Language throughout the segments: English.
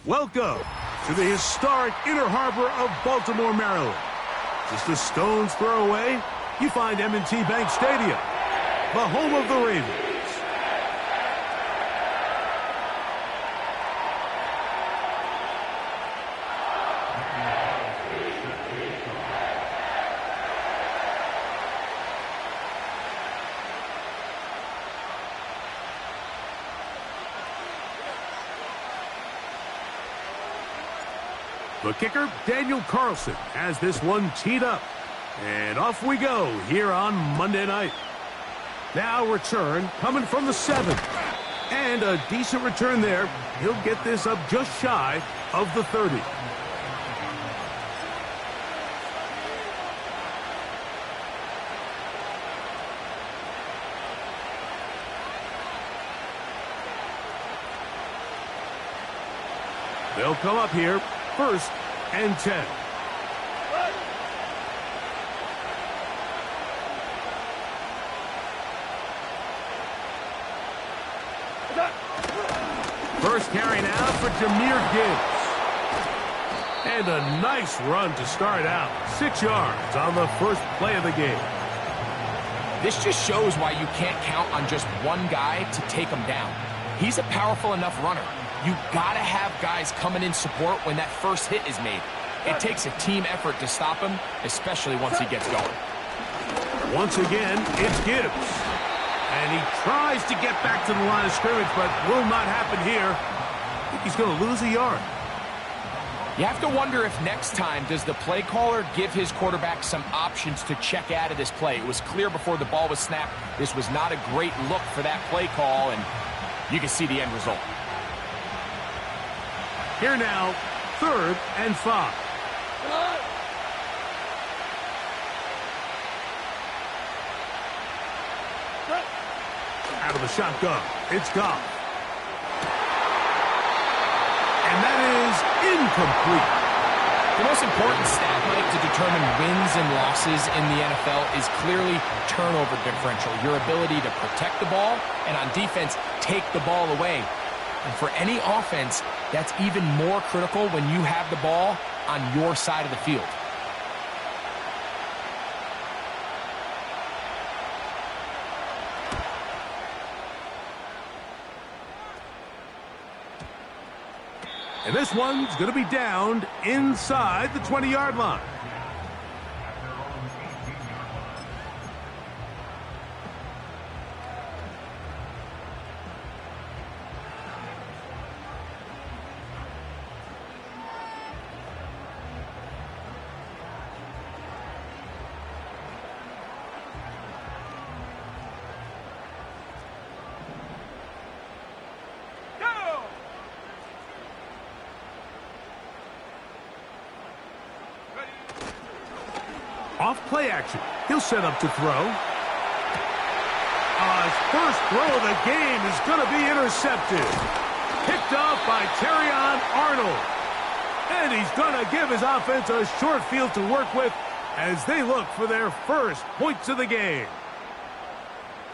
Welcome to the historic Inner Harbor of Baltimore, Maryland. Just a stone's throw away, you find M&T Bank Stadium, the home of the Ravens. The kicker, Daniel Carlson, has this one teed up. And off we go here on Monday night. Now return coming from the 7. And a decent return there. He'll get this up just shy of the 30. They'll come up here. 1st and 10. First carry now for Jahmyr Gibbs. And a nice run to start out. 6 yards on the first play of the game. This just shows why you can't count on just one guy to take him down. He's a powerful enough runner. You gotta have guys coming in support when that first hit is made. It takes a team effort to stop him, especially once he gets going. Once again, it's Gibbs. And he tries to get back to the line of scrimmage, but will not happen here. I think he's going to lose a yard. You have to wonder if next time, does the play caller give his quarterback some options to check out of this play? It was clear before the ball was snapped. This was not a great look for that play call, and you can see the end result. Here now, 3rd and 5. Out of the shotgun, it's Goff. And that is incomplete. The most important stat, Mike, to determine wins and losses in the NFL is clearly turnover differential, your ability to protect the ball, and on defense, take the ball away. And for any offense, that's even more critical when you have the ball on your side of the field. And this one's going to be downed inside the 20-yard line. Off play action. He'll set up to throw. His first throw of the game is going to be intercepted. Picked off by Terrion Arnold. And he's going to give his offense a short field to work with as they look for their first points of the game.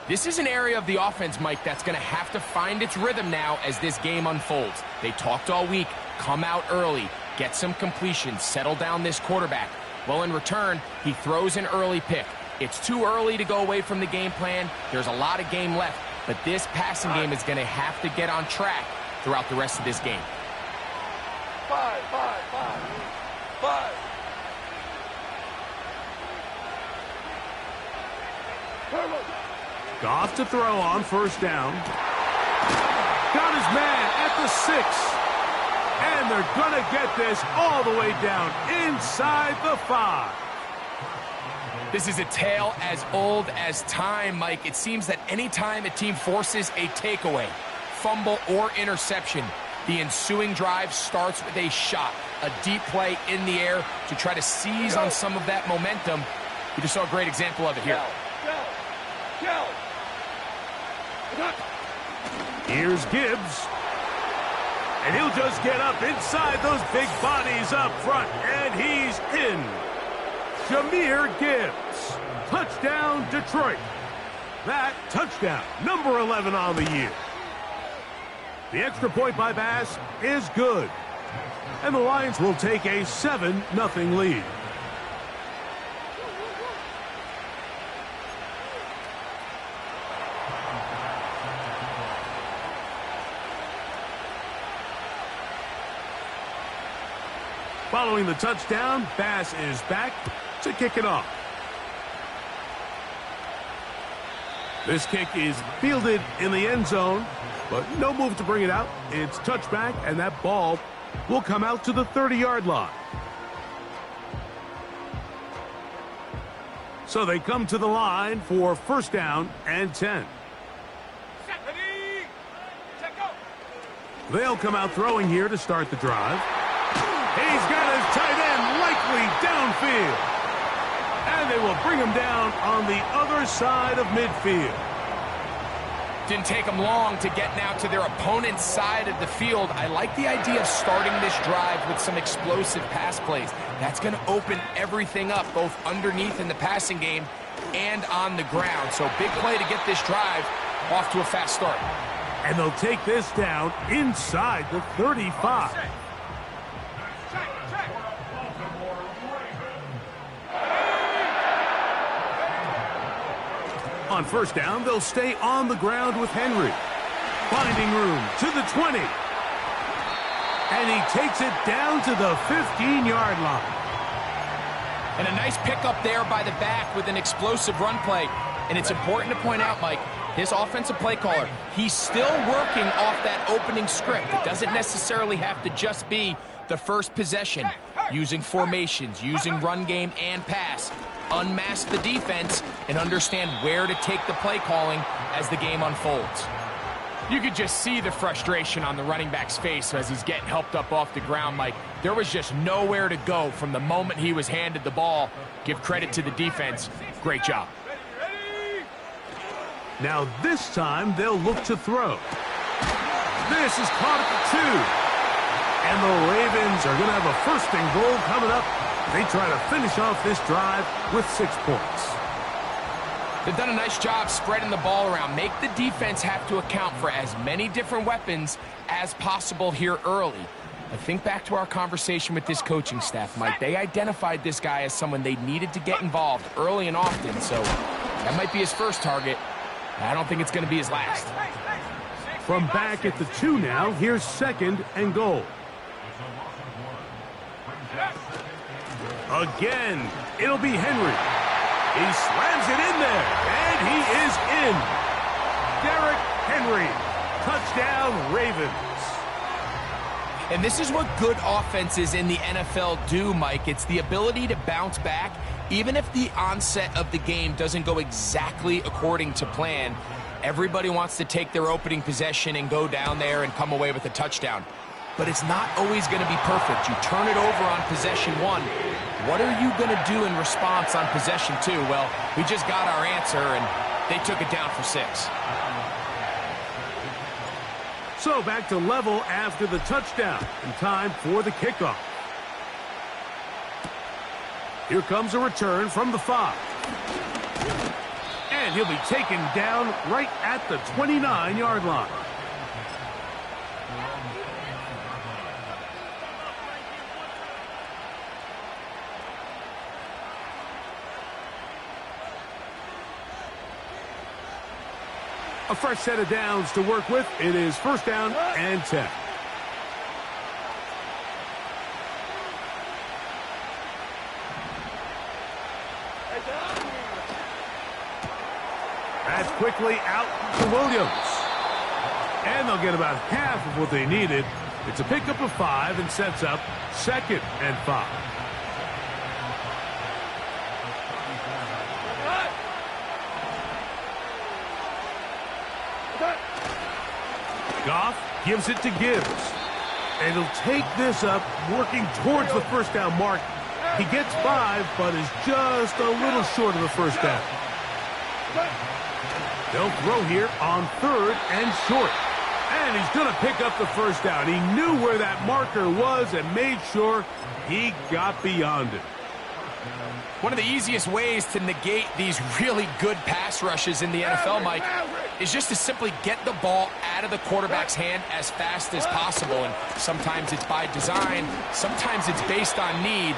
This is an area of the offense, Mike, that's going to have to find its rhythm now as this game unfolds. They talked all week. Come out early. Get some completions. Settle down this quarterback. Well, in return, he throws an early pick. It's too early to go away from the game plan. There's a lot of game left, but this passing game is going to have to get on track throughout the rest of this game. 5. Goff to throw on 1st down. Got his man at the 6. And they're going to get this all the way down inside the 5. This is a tale as old as time, Mike. It seems that anytime a team forces a takeaway, fumble, or interception, the ensuing drive starts with a shot, a deep play in the air to try to seize on some of that momentum. You just saw a great example of it here. Here's Gibbs. And he'll just get up inside those big bodies up front. And he's in. Jahmyr Gibbs. Touchdown, Detroit. That touchdown, number 11 on the year. The extra point by Bass is good. And the Lions will take a 7-0 lead. Following the touchdown, Bass is back to kick it off. This kick is fielded in the end zone, but no move to bring it out. It's touchback, and that ball will come out to the 30-yard line. So they come to the line for first down and 10. They'll come out throwing here to start the drive. He's got his tight end likely downfield. And they will bring him down on the other side of midfield. Didn't take them long to get now to their opponent's side of the field. I like the idea of starting this drive with some explosive pass plays. That's going to open everything up, both underneath in the passing game and on the ground. So big play to get this drive off to a fast start. And they'll take this down inside the 35. On first down, they'll stay on the ground with Henry. Finding room to the 20. And he takes it down to the 15-yard line. And a nice pickup there by the back with an explosive run play. And it's important to point out, Mike, his offensive play caller, he's still working off that opening script. It doesn't necessarily have to just be the first possession. Using formations, using run game and pass. Unmask the defense and understand where to take the play calling as the game unfolds. You could just see the frustration on the running back's face as he's getting helped up off the ground, Mike. There was just nowhere to go from the moment he was handed the ball. Give credit to the defense. Great job. Now this time they'll look to throw. This is caught at the 2. And the Ravens are going to have a first and goal coming up. They try to finish off this drive with 6 points. They've done a nice job spreading the ball around. Make the defense have to account for as many different weapons as possible here early. I think back to our conversation with this coaching staff, Mike. They identified this guy as someone they needed to get involved early and often, so that might be his first target. I don't think it's going to be his last. From back at the 2 now, here's second and goal. Again, it'll be Henry. He slams it in there, and he is in. Derrick Henry, touchdown Ravens. And this is what good offenses in the NFL do, Mike. It's the ability to bounce back, even if the onset of the game doesn't go exactly according to plan. Everybody wants to take their opening possession and go down there and come away with a touchdown. But it's not always going to be perfect. You turn it over on possession 1. What are you going to do in response on possession 2? Well, we just got our answer, and they took it down for 6. So back to level after the touchdown, and time for the kickoff. Here comes a return from the 5. And he'll be taken down right at the 29-yard line. A fresh set of downs to work with. It is first down and 10. That's quickly out to Williams. And they'll get about half of what they needed. It's a pickup of 5 and sets up second and 5. Goff gives it to Gibbs. And he'll take this up, working towards the first down mark. He gets 5, but is just a little short of the first down. They'll throw here on third and short. And he's going to pick up the first down. He knew where that marker was and made sure he got beyond it. One of the easiest ways to negate these really good pass rushes in the NFL, Mike, is just to simply get the ball out of the quarterback's hand as fast as possible. And sometimes it's by design, sometimes it's based on need.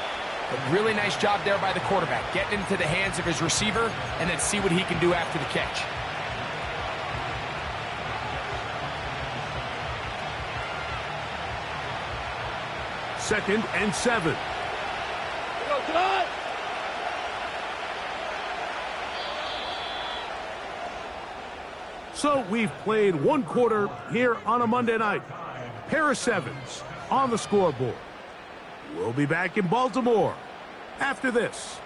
But really nice job there by the quarterback, getting into the hands of his receiver and then see what he can do after the catch. Second and 7. So we've played one quarter here on a Monday night. Pair of sevens on the scoreboard. We'll be back in Baltimore after this.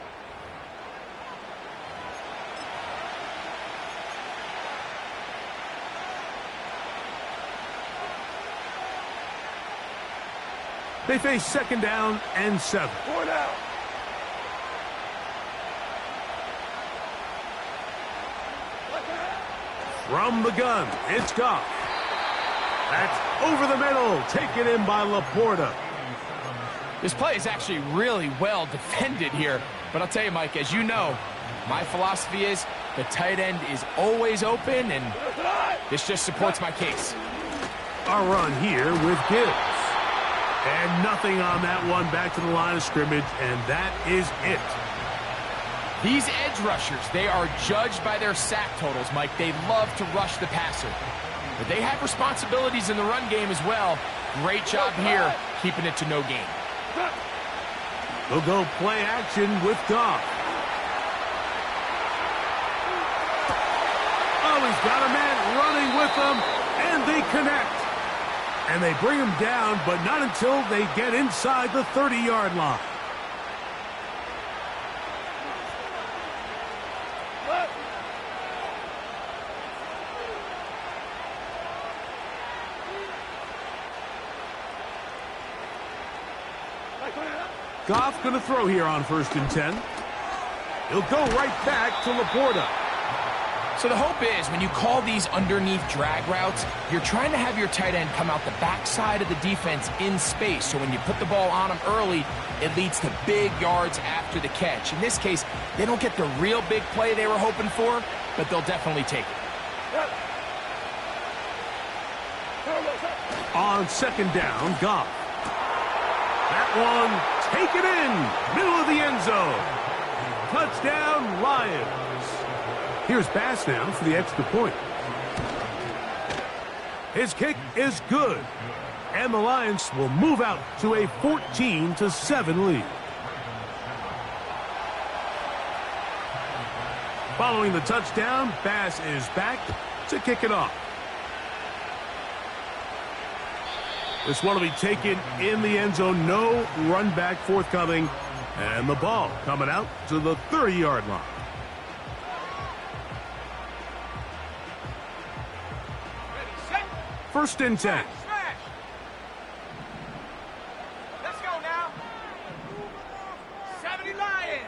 They face second down and 7. Going out. From the gun, it's Goff. That's over the middle, taken in by Laporta. This play is actually really well defended here. But I'll tell you, Mike, as you know, my philosophy is the tight end is always open, and this just supports my case. A run here with Gibbs. And nothing on that one, back to the line of scrimmage, and that is it. These edge rushers, they are judged by their sack totals, Mike. They love to rush the passer. But they have responsibilities in the run game as well. Great job here, keeping it to no gain. They'll go play action with Goff. Oh, he's got a man running with them, and they connect. And they bring him down, but not until they get inside the 30-yard line. Goff going to throw here on 1st and 10. He'll go right back to Laporta. So the hope is when you call these underneath drag routes, you're trying to have your tight end come out the backside of the defense in space. So when you put the ball on him early, it leads to big yards after the catch. In this case, they don't get the real big play they were hoping for, but they'll definitely take it. On 2nd down, Goff. That one taken in, middle of the end zone. Touchdown, Lions. Here's Bass now for the extra point. His kick is good. And the Lions will move out to a 14-7 lead. Following the touchdown, Bass is back to kick it off. This one will be taken in the end zone. No run back forthcoming. And the ball coming out to the 30-yard line. First and 10. Let's go now. 70 Lions.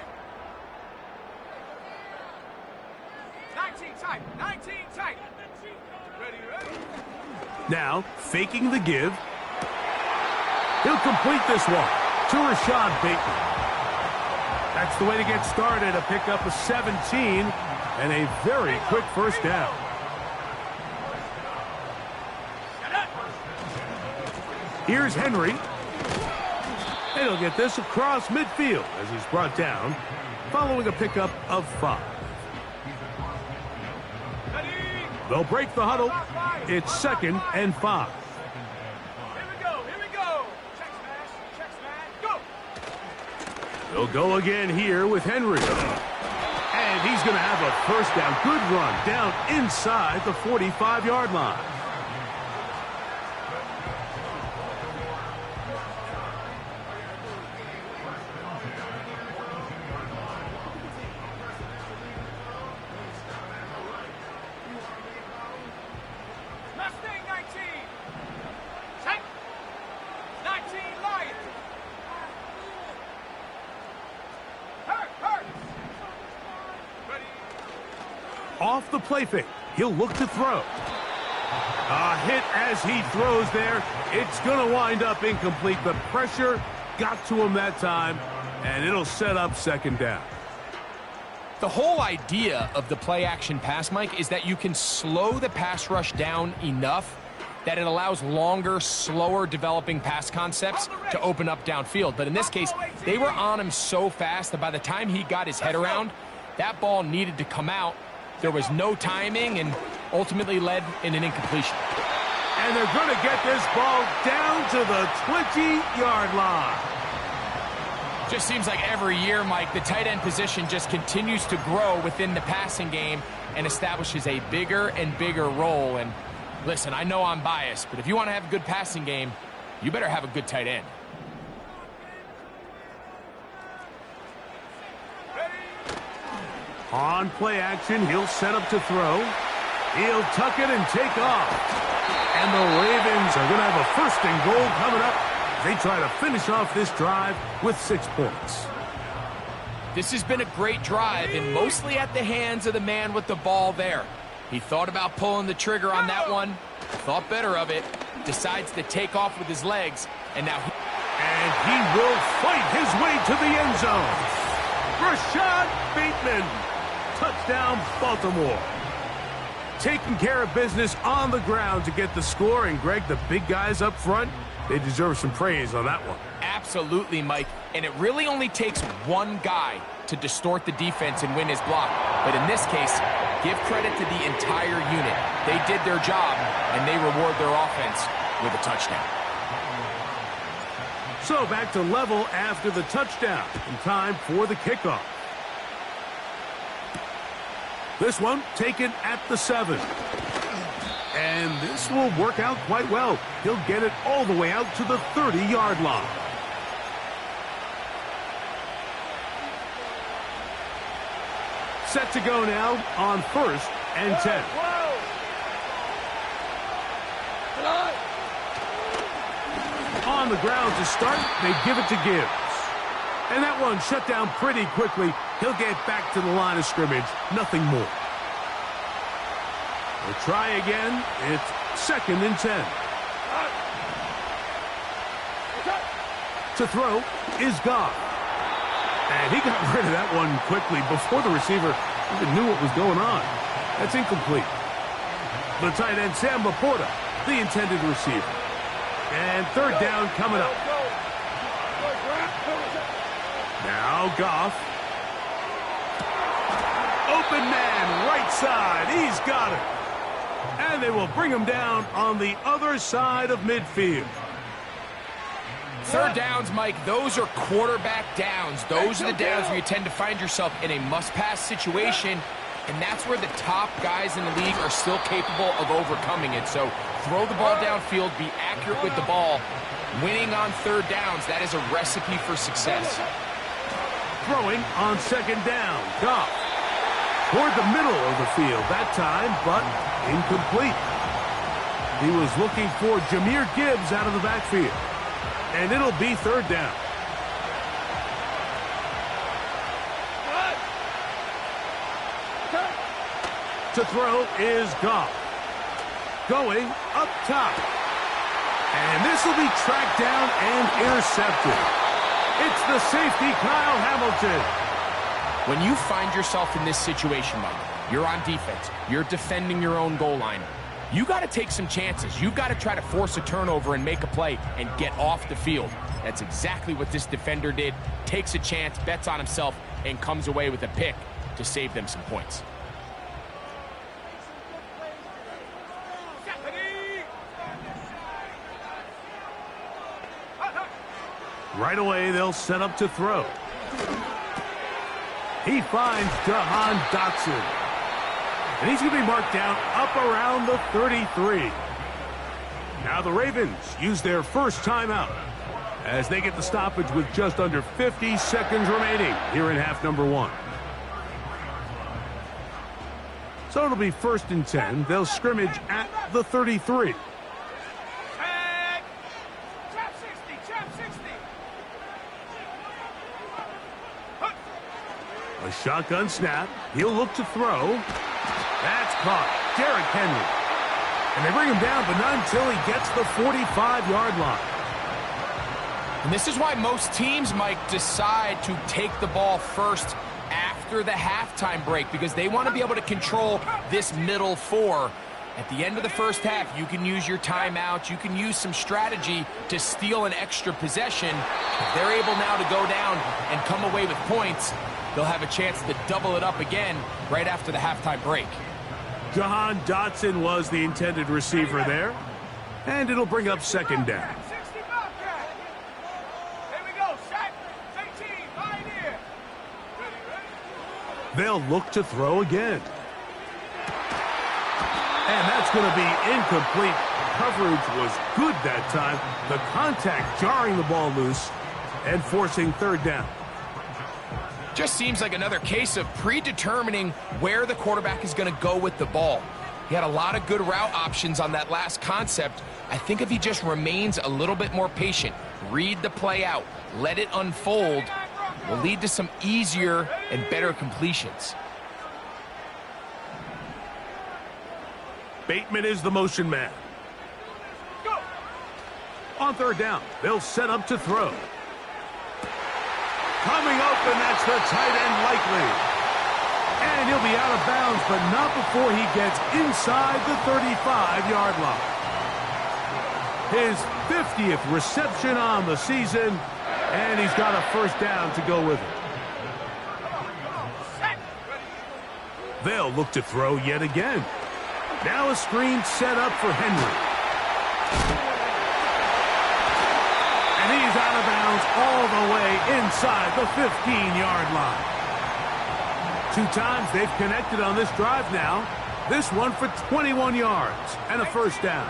19 tight. 19 tight. Ready. Now, faking the give. He'll complete this one to Rashad Bateman. That's the way to get started. A pickup of 17 and a very quick first down. Here's Henry. And he'll get this across midfield as he's brought down following a pickup of 5. They'll break the huddle. It's 2nd and 5. They'll go again here with Henry. And he's going to have a first down. Good run down inside the 45-yard line. Mustang 19. Take 19 Lions. Off the play fake. He'll look to throw. A hit as he throws there. It's going to wind up incomplete. The pressure got to him that time. And it'll set up second down. The whole idea of the play-action pass, Mike, is that you can slow the pass rush down enough that it allows longer, slower developing pass concepts to open up downfield. But in this case, they were on him so fast that by the time he got his head around, that ball needed to come out. There was no timing and ultimately led in an incompletion. And they're going to get this ball down to the 20-yard line. Just seems like every year, Mike, the tight end position just continues to grow within the passing game and establishes a bigger and bigger role. And listen, I know I'm biased, but if you want to have a good passing game, you better have a good tight end. On play action, he'll set up to throw. He'll tuck it and take off. And the Ravens are going to have a first and goal coming up. They try to finish off this drive with 6 points. This has been a great drive, and mostly at the hands of the man with the ball there. He thought about pulling the trigger on that one, thought better of it, decides to take off with his legs, and now he will fight his way to the end zone. Rashad Bateman, touchdown Baltimore. Taking care of business on the ground to get the score, and Greg, the big guys up front, they deserve some praise on that one. Absolutely, Mike. And it really only takes one guy to distort the defense and win his block. But in this case, give credit to the entire unit. They did their job, and they reward their offense with a touchdown. So back to level after the touchdown, and time for the kickoff. This one taken at the 7. And this will work out quite well. He'll get it all the way out to the 30-yard line. Set to go now on 1st and 10. On the ground to start, they give it to Gibbs. And that one shut down pretty quickly. He'll get back to the line of scrimmage. Nothing more. We'll try again. It's 2nd and 10. To throw is Goff. And he got rid of that one quickly before the receiver even knew what was going on. That's incomplete. The tight end, Sam Laporta, the intended receiver. And 3rd down coming up. Now Goff. Open man, right side. He's got it. And they will bring him down on the other side of midfield. 3rd downs, Mike, those are quarterback downs. Those are the downs where you tend to find yourself in a must-pass situation, and that's where the top guys in the league are still capable of overcoming it. So throw the ball downfield, be accurate with the ball. Winning on 3rd downs, that is a recipe for success. Throwing on 2nd down, Goff. Toward the middle of the field that time, but incomplete. He was looking for Jahmyr Gibbs out of the backfield. And it'll be 3rd down. To throw is Goff. Going up top. And this will be tracked down and intercepted. It's the safety, Kyle Hamilton. When you find yourself in this situation, Mike, you're on defense, you're defending your own goal line, you got to take some chances. You got to try to force a turnover and make a play and get off the field. That's exactly what this defender did. Takes a chance, bets on himself, and comes away with a pick to save them some points. Right away, they'll set up to throw. He finds Jahan Dotson. And he's going to be marked down up around the 33. Now the Ravens use their first timeout as they get the stoppage with just under 50 seconds remaining here in half number 1. So it'll be 1st and 10. They'll scrimmage at the 33. A shotgun snap. He'll look to throw. That's caught. Derrick Henry. And they bring him down, but not until he gets the 45-yard line. And this is why most teams might decide to take the ball first after the halftime break, because they want to be able to control this middle four. At the end of the first half, you can use your timeout, you can use some strategy to steal an extra possession. If they're able now to go down and come away with points, they'll have a chance to double it up again right after the halftime break. Jahan Dotson was the intended receiver there, and it'll bring up second down. 60 Bobcat. Here we go. Set. 18. Pioneer. Ready. They'll look to throw again. And that's going to be incomplete. Coverage was good that time. The contact jarring the ball loose and forcing third down. Just seems like another case of predetermining where the quarterback is going to go with the ball. He had a lot of good route options on that last concept. I think if he just remains a little bit more patient, read the play out, let it unfold, will lead to some easier and better completions. Bateman is the motion man. Go. On third down, they'll set up to throw. Coming open, that's the tight end likely. And he'll be out of bounds, but not before he gets inside the 35-yard line. His 50th reception on the season, and he's got a first down to go with it. They'll look to throw yet again. Now a screen set up for Henry. And he's out of bounds all the way inside the 15-yard line. 2 times they've connected on this drive now. This one for 21 yards and a first down.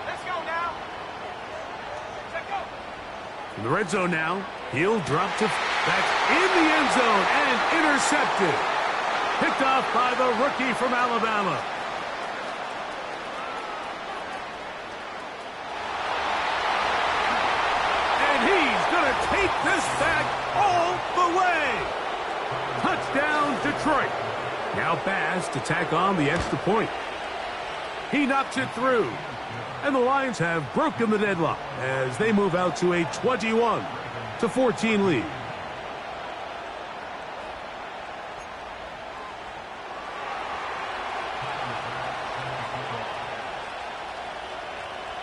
Let's go now. Let's go. In the red zone now, he'll drop to back in the end zone and intercepted. Picked off by the rookie from Alabama. And he's going to take this back all the way. Touchdown, Detroit. Now Bass to tack on the extra point. He knocks it through. And the Lions have broken the deadlock as they move out to a 21-14 lead.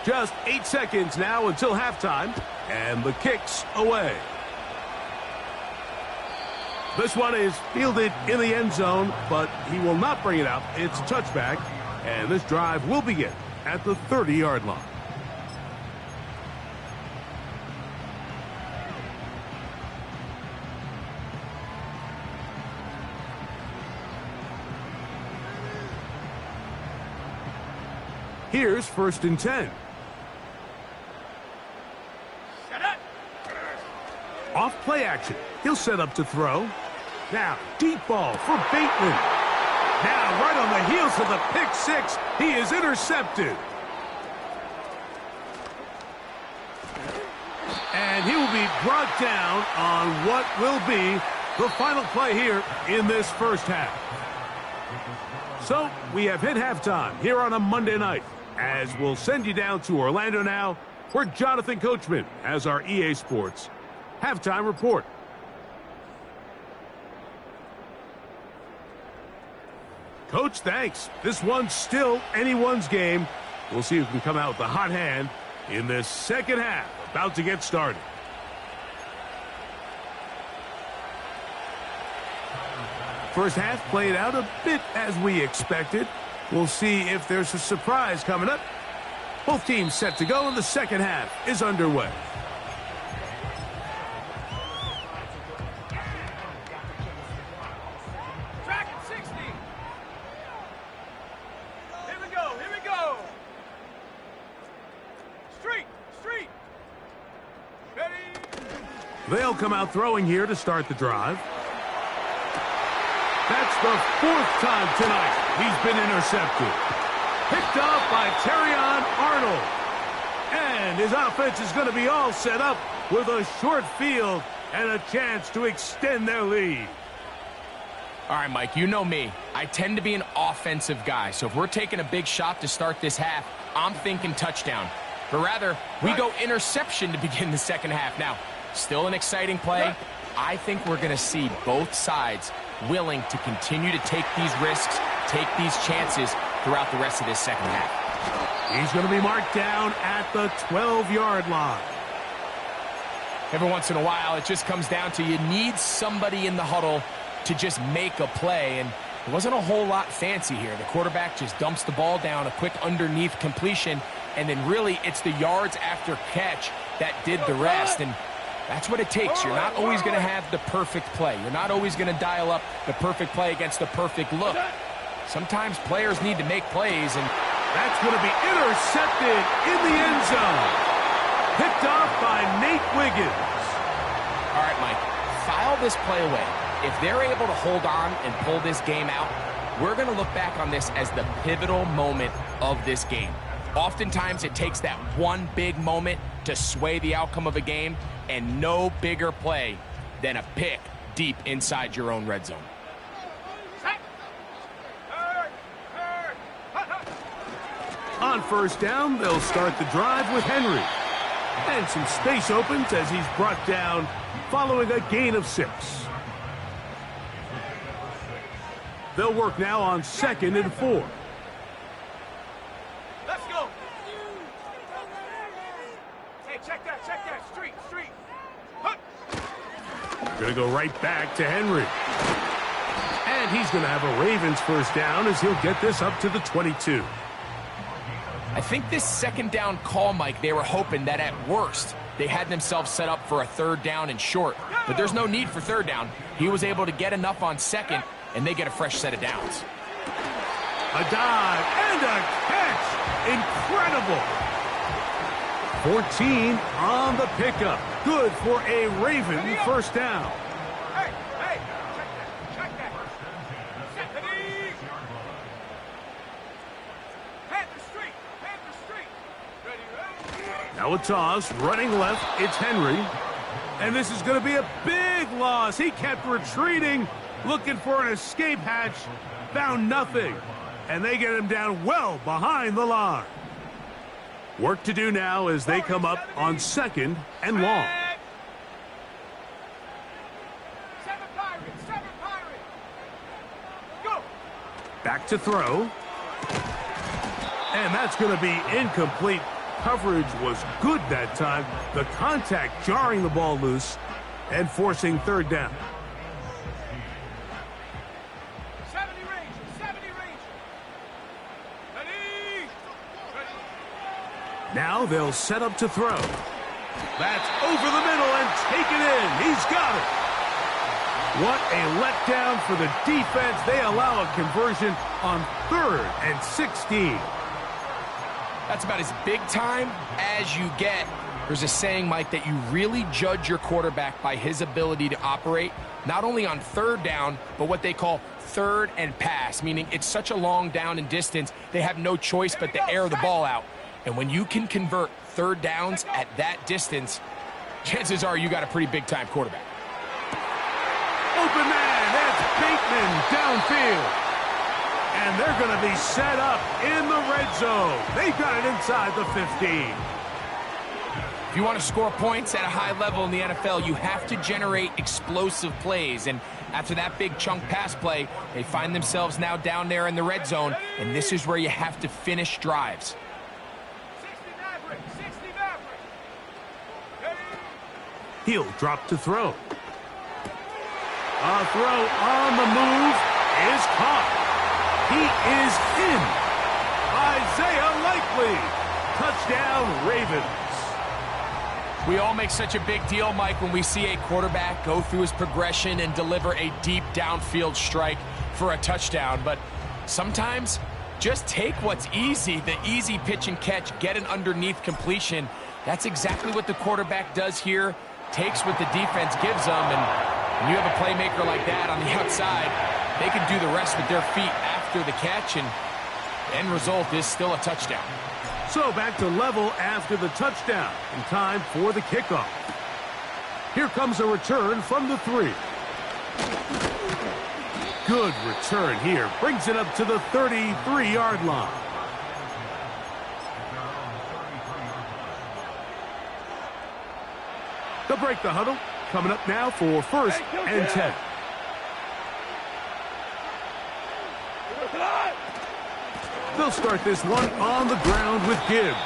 Just 8 seconds now until halftime, and the kick's away. This one is fielded in the end zone, but he will not bring it out. It's a touchback, and this drive will begin at the 30-yard line. Here's 1st and 10. Off play action. He'll set up to throw. Now, deep ball for Bateman. Now, right on the heels of the pick six, he is intercepted. And he will be brought down on what will be the final play here in this first half. So, we have hit halftime here on a Monday night, as we'll send you down to Orlando now, where Jonathan Coachman has our EA Sports halftime report. Coach, thanks. This one's still anyone's game. We'll see who can come out with the hot hand in this second half, about to get started. First half played out a bit as we expected. We'll see if there's a surprise coming up. Both teams set to go, and the second half is underway. Track at 60. Here we go. Here we go. Street. Ready. They'll come out throwing here to start the drive. That's the 4th time tonight he's been intercepted. Picked off by Terrion Arnold. And his offense is going to be all set up with a short field and a chance to extend their lead. All right, Mike, you know me. I tend to be an offensive guy, so if we're taking a big shot to start this half, I'm thinking touchdown. but rather we go interception to begin the second half. Now, still an exciting play. I think we're going to see both sides willing to continue to take these risks, take these chances throughout the rest of this second half. He's going to be marked down at the 12-yard line. Every once in a while, it just comes down to you need somebody in the huddle to just make a play, and it wasn't a whole lot fancy here. The quarterback just dumps the ball down, a quick underneath completion, and then really it's the yards after catch that did the rest, and that's what it takes. You're not always going to have the perfect play. You're not always going to dial up the perfect play against the perfect look. Sometimes players need to make plays, and that's going to be intercepted in the end zone. Picked off by Nate Wiggins. All right, Mike, file this play away. If they're able to hold on and pull this game out, we're going to look back on this as the pivotal moment of this game. Oftentimes, it takes that one big moment to sway the outcome of a game, and no bigger play than a pick deep inside your own red zone. On first down, they'll start the drive with Henry. And some space opens as he's brought down following a gain of 6. They'll work now on 2nd and 4. Let's go. Hey, check that. Street. Going to go right back to Henry. And he's going to have a Ravens first down as he'll get this up to the 22. I think this second down call, Mike, they were hoping that at worst they had themselves set up for a third down and short. But there's no need for third down. He was able to get enough on second, and they get a fresh set of downs. A dive and a catch. Incredible. 14 on the pickup. Good for a Raven first down. Hey, check that. Set the knee. Panther Street. Ready. Now a toss, running left, it's Henry. And this is going to be a big loss. He kept retreating, looking for an escape hatch, found nothing. And they get him down well behind the line. Work to do now as they come up on 2nd and long. 7 Pirates. Go. Back to throw. And that's going to be incomplete. Coverage was good that time. The contact jarring the ball loose and forcing third down. 70 range. Ready. Now they'll set up to throw. That's over the middle and taken in. He's got it. What a letdown for the defense. They allow a conversion on 3rd and 16. That's about as big time as you get. There's a saying, Mike, that you really judge your quarterback by his ability to operate, not only on third down, but what they call third and pass, meaning it's such a long down and distance, they have no choice but to air the ball out. And when you can convert third downs at that distance, chances are you got a pretty big-time quarterback. Open man, that's Bateman downfield. And they're going to be set up in the red zone. They've got it inside the 15. If you want to score points at a high level in the NFL, you have to generate explosive plays. And after that big chunk pass play, they find themselves now down there in the red zone. And this is where you have to finish drives. 60 He'll drop to throw. A throw on the move is caught. He is in. Isaiah Likely. Touchdown, Ravens. We all make such a big deal, Mike, when we see a quarterback go through his progression and deliver a deep downfield strike for a touchdown. But sometimes just take what's easy, the easy pitch and catch, get an underneath completion. That's exactly what the quarterback does here. Takes what the defense gives them, and when you have a playmaker like that on the outside, they can do the rest with their feet after the catch, and the end result is still a touchdown. So back to level after the touchdown, and time for the kickoff. Here comes a return from the 3. Good return here. Brings it up to the 33-yard line. They'll break the huddle. Coming up now for first and 10. They'll start this one on the ground with Gibbs.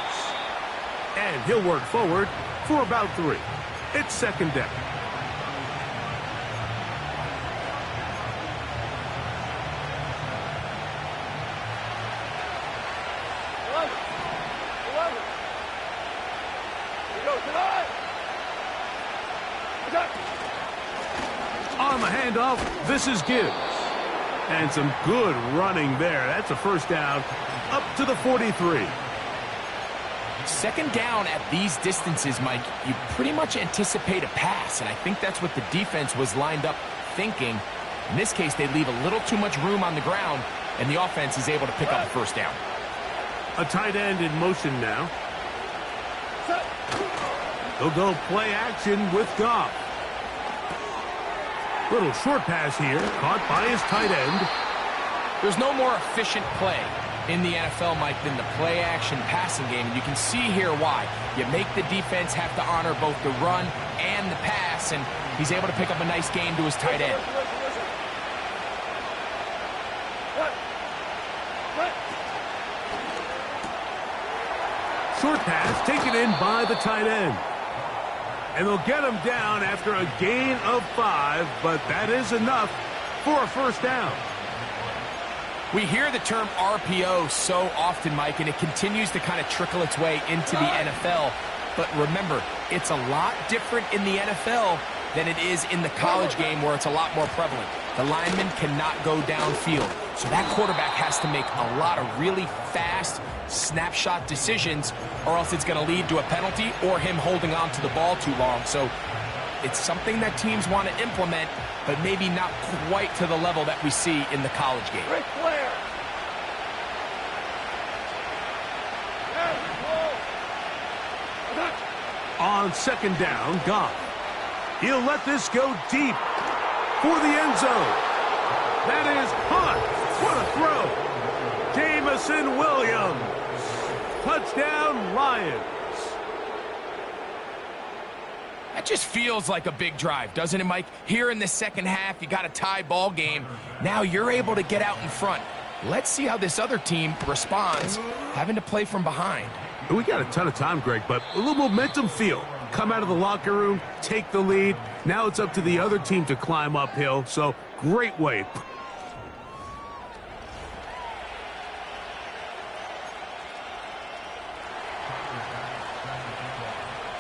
And he'll work forward for about 3. It's second down. On the handoff, this is Gibbs. And some good running there. That's a first down up to the 43. Second down at these distances, Mike, you pretty much anticipate a pass, and I think that's what the defense was lined up thinking. In this case, they leave a little too much room on the ground, and the offense is able to pick up a first down. A tight end in motion now. He'll go play action with Goff. Little short pass here, caught by his tight end. There's no more efficient play in the NFL, Mike, than the play-action passing game. And you can see here why. You make the defense have to honor both the run and the pass, and he's able to pick up a nice gain to his tight end. Short pass taken in by the tight end. And they'll get him down after a gain of 5, but that is enough for a first down. We hear the term RPO so often, Mike, and it continues to kind of trickle its way into the NFL. But remember, it's a lot different in the NFL than it is in the college game where it's a lot more prevalent. The lineman cannot go downfield. So that quarterback has to make a lot of really fast snapshot decisions, or else it's going to lead to a penalty or him holding on to the ball too long. So it's something that teams want to implement, but maybe not quite to the level that we see in the college game. On second down, Goff. He'll let this go deep for the end zone. That is caught. What a throw. Jamison Williams. Touchdown, Lions. That just feels like a big drive, doesn't it, Mike? Here in the second half, you got a tie ball game. Now you're able to get out in front. Let's see how this other team responds, having to play from behind. We got a ton of time, Greg, but a little momentum feel. Come out of the locker room, take the lead. Now it's up to the other team to climb uphill, so great way.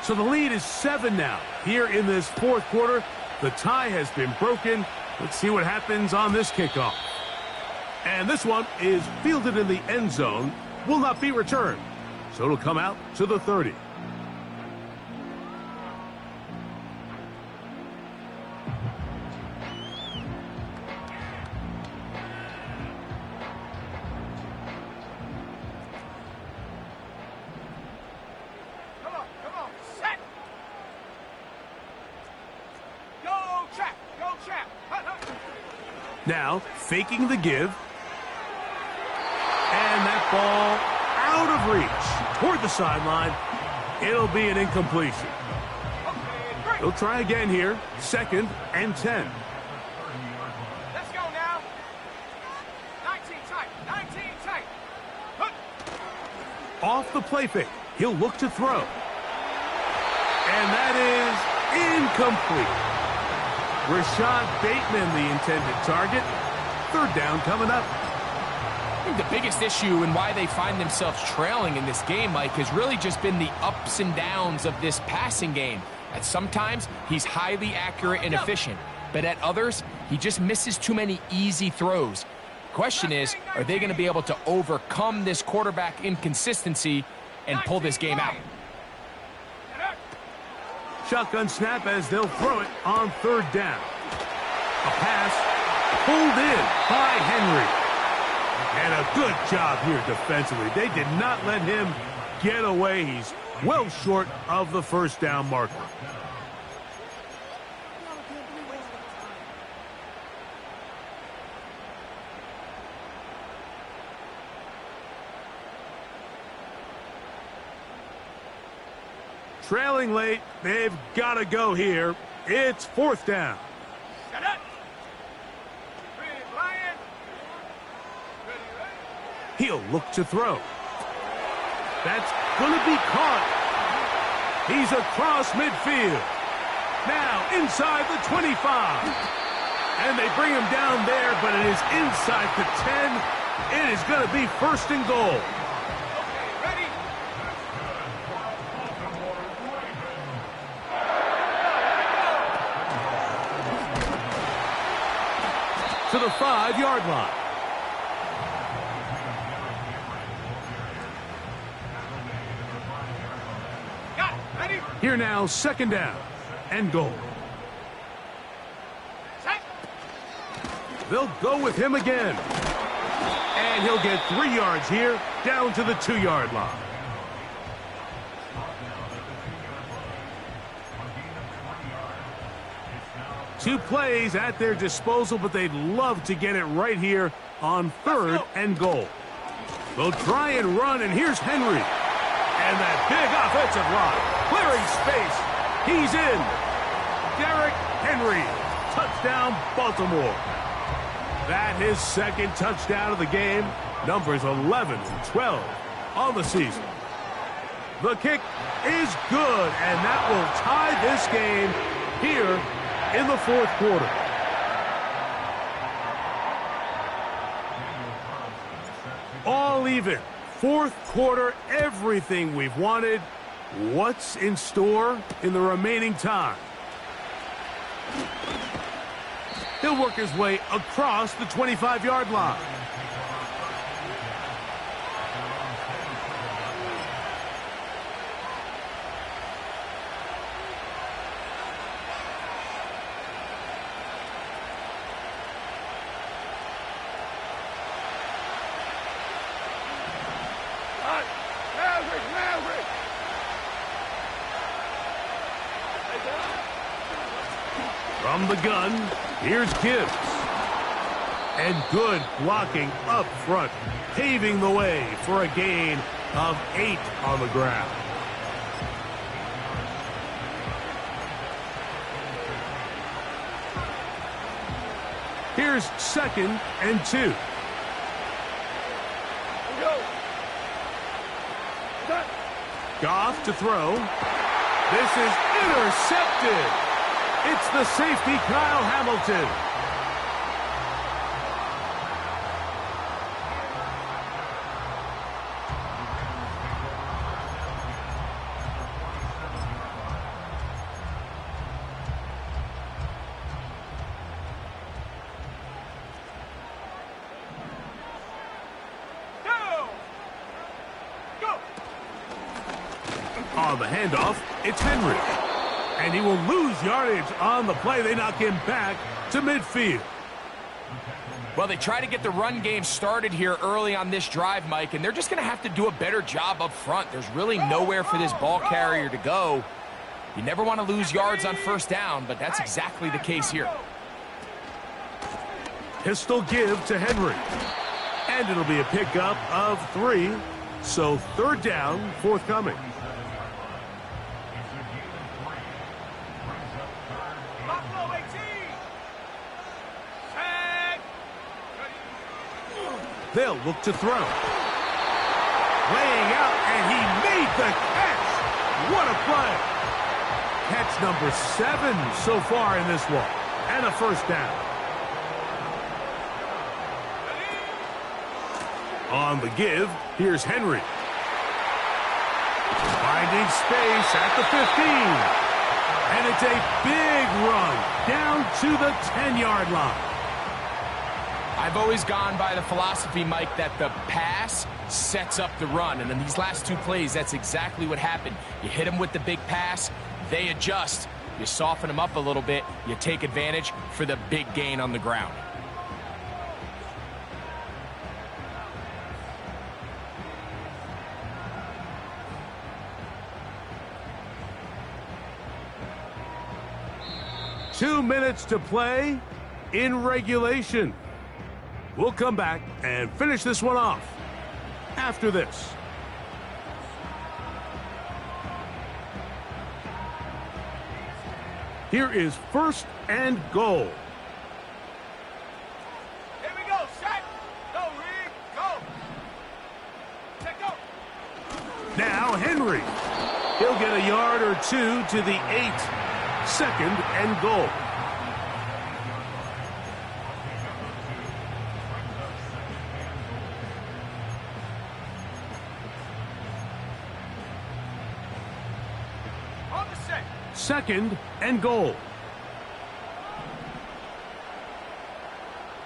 So the lead is 7 now. Here in this fourth quarter, the tie has been broken. Let's see what happens on this kickoff. And this one is fielded in the end zone, will not be returned. So it'll come out to the 30. Come on, set. Go, trap, hut, hut. Now, faking the give. And that ball out of reach toward the sideline. It'll be an incompletion. They'll try again here. Second and 10. Let's go now. 19 tight. Hut. Off the play fake. He'll look to throw. And that is incomplete. Rashad Bateman, the intended target. Third down coming up. I think the biggest issue and why they find themselves trailing in this game, Mike, has really just been the ups and downs of this passing game. At sometimes, he's highly accurate and efficient, but at others, he just misses too many easy throws. Question is, are they going to be able to overcome this quarterback inconsistency and pull this game out? Shotgun snap as they'll throw it on third down. A pass pulled in by Henry. And a good job here defensively. They did not let him get away. He's well short of the first down marker. Trailing late, they've got to go here. It's 4th down. Shut up. Ready, Brian. Ready. He'll look to throw. That's going to be caught. He's across midfield. Now inside the 25. And they bring him down there, but it is inside the 10. It is going to be 1st and goal. Okay, ready. To the 5-yard line. Got it. Ready. Here now, 2nd down and goal. Set. They'll go with him again. And he'll get 3 yards here, down to the 2-yard line. Two plays at their disposal, but they'd love to get it right here on 3rd and goal. They'll try and run, and here's Henry. And that big offensive line, clearing space. He's in. Derrick Henry, touchdown Baltimore. That his 2nd touchdown of the game, numbers 11 and 12 on the season. The kick is good, and that will tie this game here in the 4th quarter. All even. 4th quarter, everything we've wanted. What's in store in the remaining time? He'll work his way across the 25-yard line. Maverick. From the gun, here's Gibbs. And good blocking up front, paving the way for a gain of 8 on the ground. Here's 2nd and 2. Goff to throw. This is intercepted. It's the safety, Kyle Hamilton. On the handoff, it's Henry. And he will lose yardage on the play. They knock him back to midfield. Well, they try to get the run game started here early on this drive, Mike, and they're just going to have to do a better job up front. There's really nowhere for this ball carrier to go. You never want to lose yards on 1st down, but that's exactly the case here. Pistol give to Henry. And it'll be a pickup of 3. So 3rd down forthcoming. They'll look to throw. Laying out, and he made the catch. What a play. Catch number 7 so far in this one. And a 1st down. On the give, here's Henry. Finding space at the 15. And it's a big run down to the 10-yard line. I've always gone by the philosophy, Mike, that the pass sets up the run. And in these last 2 plays, that's exactly what happened. You hit them with the big pass, they adjust. You soften them up a little bit, you take advantage for the big gain on the ground. Two minutes to play in regulation. We'll come back and finish this one off after this. Here is 1st and goal. Here we go, set. Go, Reed, go. Let go. Now Henry. He'll get a yard or two to the 8. 2nd and goal. On the set. 2nd and goal.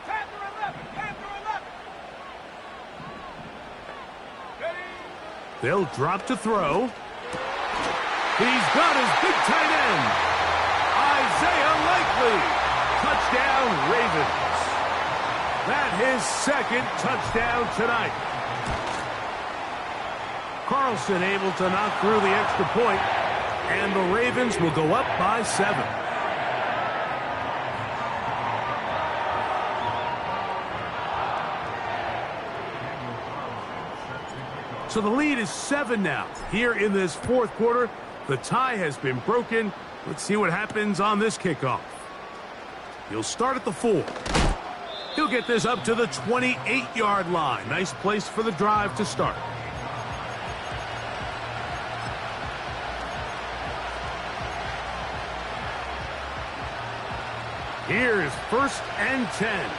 Panther 11, Panther 11. Ready. They'll drop to throw. He's got his big tight end. Isaiah Likely. Touchdown, Ravens. That his 2nd touchdown tonight. Carlson able to knock through the extra point, and the Ravens will go up by 7. So the lead is 7 now. Here in this 4th quarter, the tie has been broken. Let's see what happens on this kickoff. He'll start at the 4. He'll get this up to the 28-yard line. Nice place for the drive to start. Here's 1st and 10.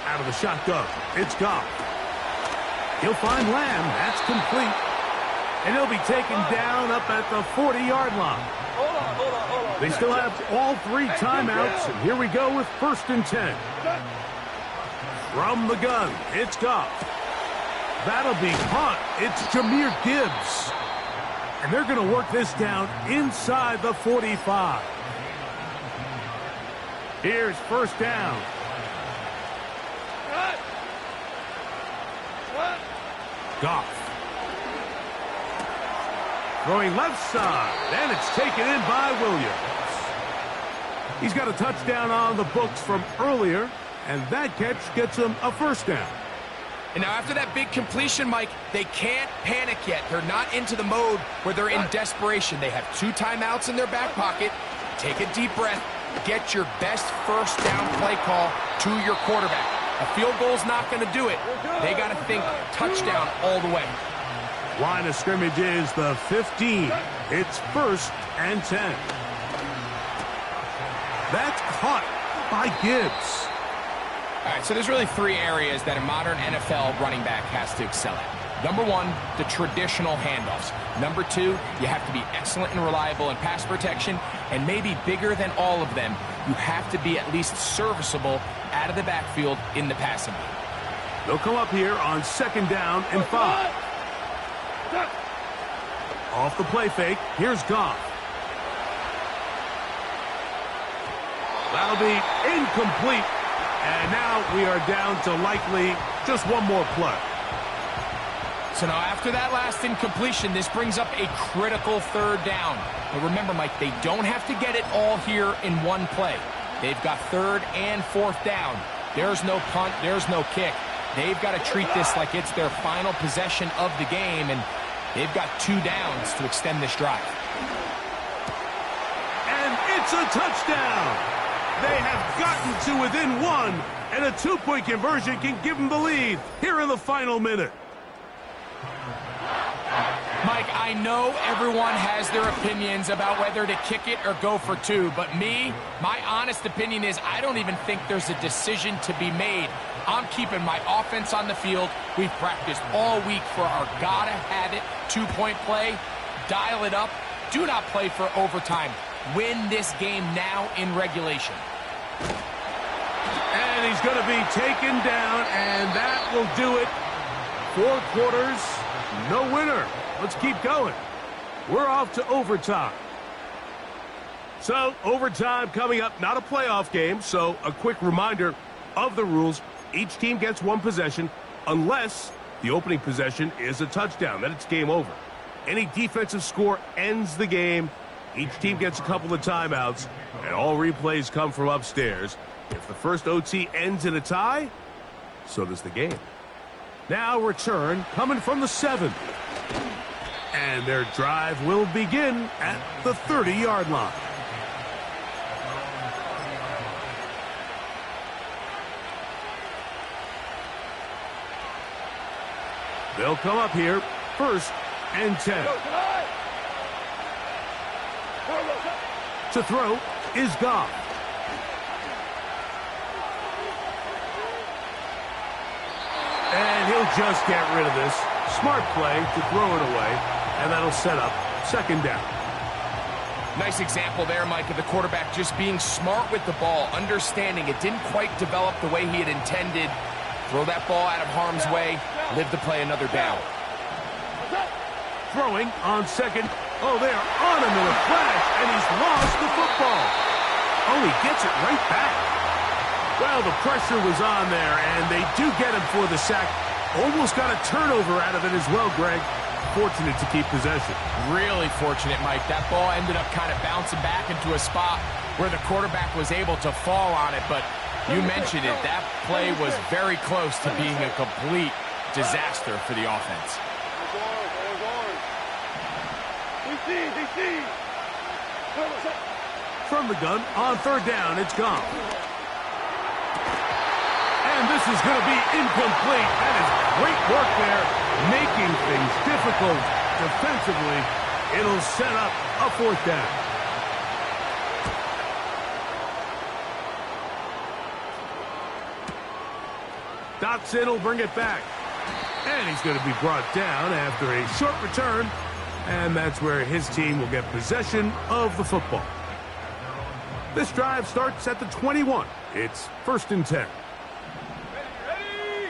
Out of the shotgun, it's Goff. He'll find Lamb. That's complete. And he'll be taken down up at the 40-yard line. Hold on. They still have all 3 timeouts, and here we go with 1st and 10. From the gun, it's Goff. That'll be caught. It's Jahmyr Gibbs. And they're going to work this down inside the 45. Here's 1st down. Goff. Throwing left side, and it's taken in by Williams. He's got a touchdown on the books from earlier, and that catch gets him a 1st down. And now after that big completion, Mike, they can't panic yet. They're not into the mode where they're in desperation. They have 2 timeouts in their back pocket. Take a deep breath. Get your best 1st down play call to your quarterback. A field goal's not going to do it. They got to think touchdown all the way. Line of scrimmage is the 15. It's 1st and 10. That's caught by Gibbs. All right, so there's really 3 areas that a modern NFL running back has to excel at. Number 1, the traditional handoffs. Number 2, you have to be excellent and reliable in pass protection. And maybe bigger than all of them, you have to be at least serviceable out of the backfield in the passing game. They'll come up here on 2nd down and 5. Off the play fake, here's Goff. That'll be incomplete. And now we are down to likely just one more play. So now after that last incompletion, this brings up a critical 3rd down. But remember, Mike, they don't have to get it all here in one play. They've got 3rd and 4th down. There's no punt, there's no kick. They've got to treat this like it's their final possession of the game, and they've got 2 downs to extend this drive. And it's a touchdown. They have gotten to within 1, and a 2-point conversion can give them the lead here in the final minute. Mike, I know everyone has their opinions about whether to kick it or go for 2, but my honest opinion is I don't even think there's a decision to be made. I'm keeping my offense on the field. We've practiced all week for our gotta-have-it 2-point play. Dial it up. Do not play for overtime. Win this game now in regulation. And he's going to be taken down, and that will do it. 4 quarters, no winner. Let's keep going. We're off to overtime. So, overtime coming up, not a playoff game, so a quick reminder of the rules. Each team gets 1 possession unless the opening possession is a touchdown. Then it's game over. Any defensive score ends the game. Each team gets a couple of timeouts, and all replays come from upstairs. If the first OT ends in a tie, so does the game. Now return coming from the 7. And their drive will begin at the 30-yard line. They'll come up here, 1st and 10. To throw is Goff. And he'll just get rid of this. Smart play to throw it away, and that'll set up 2nd down. Nice example there, Mike, of the quarterback just being smart with the ball, understanding it didn't quite develop the way he had intended. Throw that ball out of harm's way, live to play another down. Throwing on 2nd. Oh, they are on him in a flash, and he's lost the football. Oh, he gets it right back. Well, the pressure was on there, and they do get him for the sack. Almost got a turnover out of it as well, Greg. Fortunate to keep possession. Really fortunate, Mike. That ball ended up kind of bouncing back into a spot where the quarterback was able to fall on it, but you mentioned it. That play was very close to being a complete disaster for the offense. From the gun, on 3rd down, it's gone. And this is going to be incomplete. That is great work there, making things difficult defensively. It'll set up a 4th down. Dotson will bring it back. And he's going to be brought down after a short return. And that's where his team will get possession of the football. This drive starts at the 21. It's 1st and 10. Ready?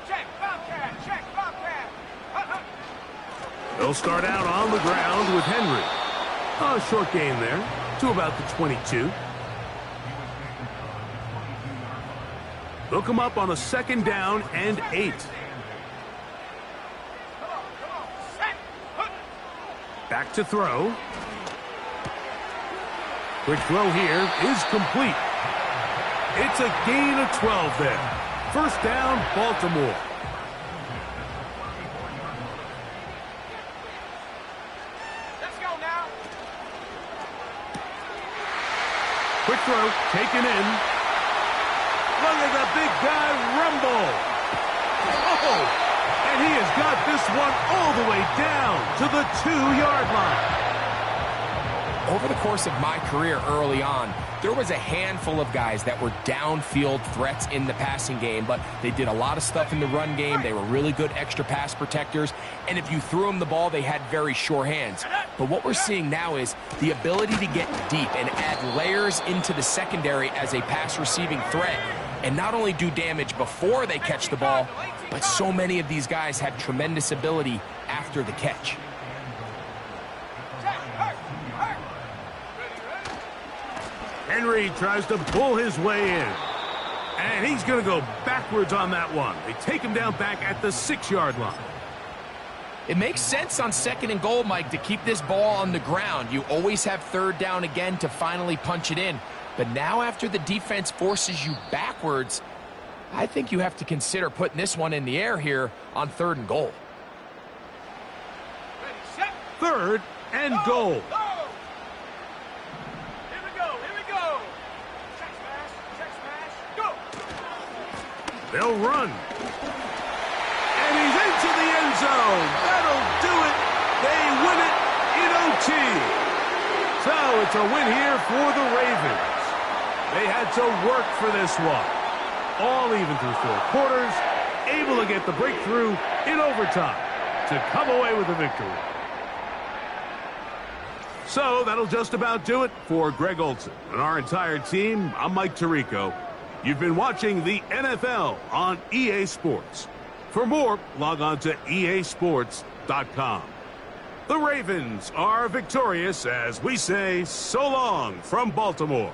Check, Bobcat, check, Bobcat. They'll start out on the ground with Henry. A short gain there to about the 22. They'll come up on a 2nd down and 8. Back to throw. Quick throw here is complete. It's a gain of 12 there. 1st down, Baltimore. Let's go now. Quick throw, taken in. Look at the big guy rumble. Oh! And he has got this one all the way down to the 2-yard line. Over the course of my career early on, there was a handful of guys that were downfield threats in the passing game, but they did a lot of stuff in the run game. They were really good extra pass protectors, and if you threw them the ball, they had very sure hands. But what we're seeing now is the ability to get deep and add layers into the secondary as a pass receiving threat, and not only do damage before they catch the ball, but so many of these guys have tremendous ability after the catch. Henry tries to pull his way in. And he's going to go backwards on that one. They take him down back at the 6-yard line. It makes sense on 2nd and goal, Mike, to keep this ball on the ground. You always have 3rd down again to finally punch it in. But now after the defense forces you backwards, I think you have to consider putting this one in the air here on 3rd and goal. 3rd and goal. Here we go. Check smash, go. They'll run. And he's into the end zone. That'll do it. They win it in OT. So it's a win here for the Ravens. They had to work for this one. All even through 4 quarters, able to get the breakthrough in overtime to come away with a victory. So that'll just about do it for Greg Olson and our entire team. I'm Mike Tirico. You've been watching the NFL on EA Sports. For more, log on to easports.com. The Ravens are victorious as we say so long from Baltimore.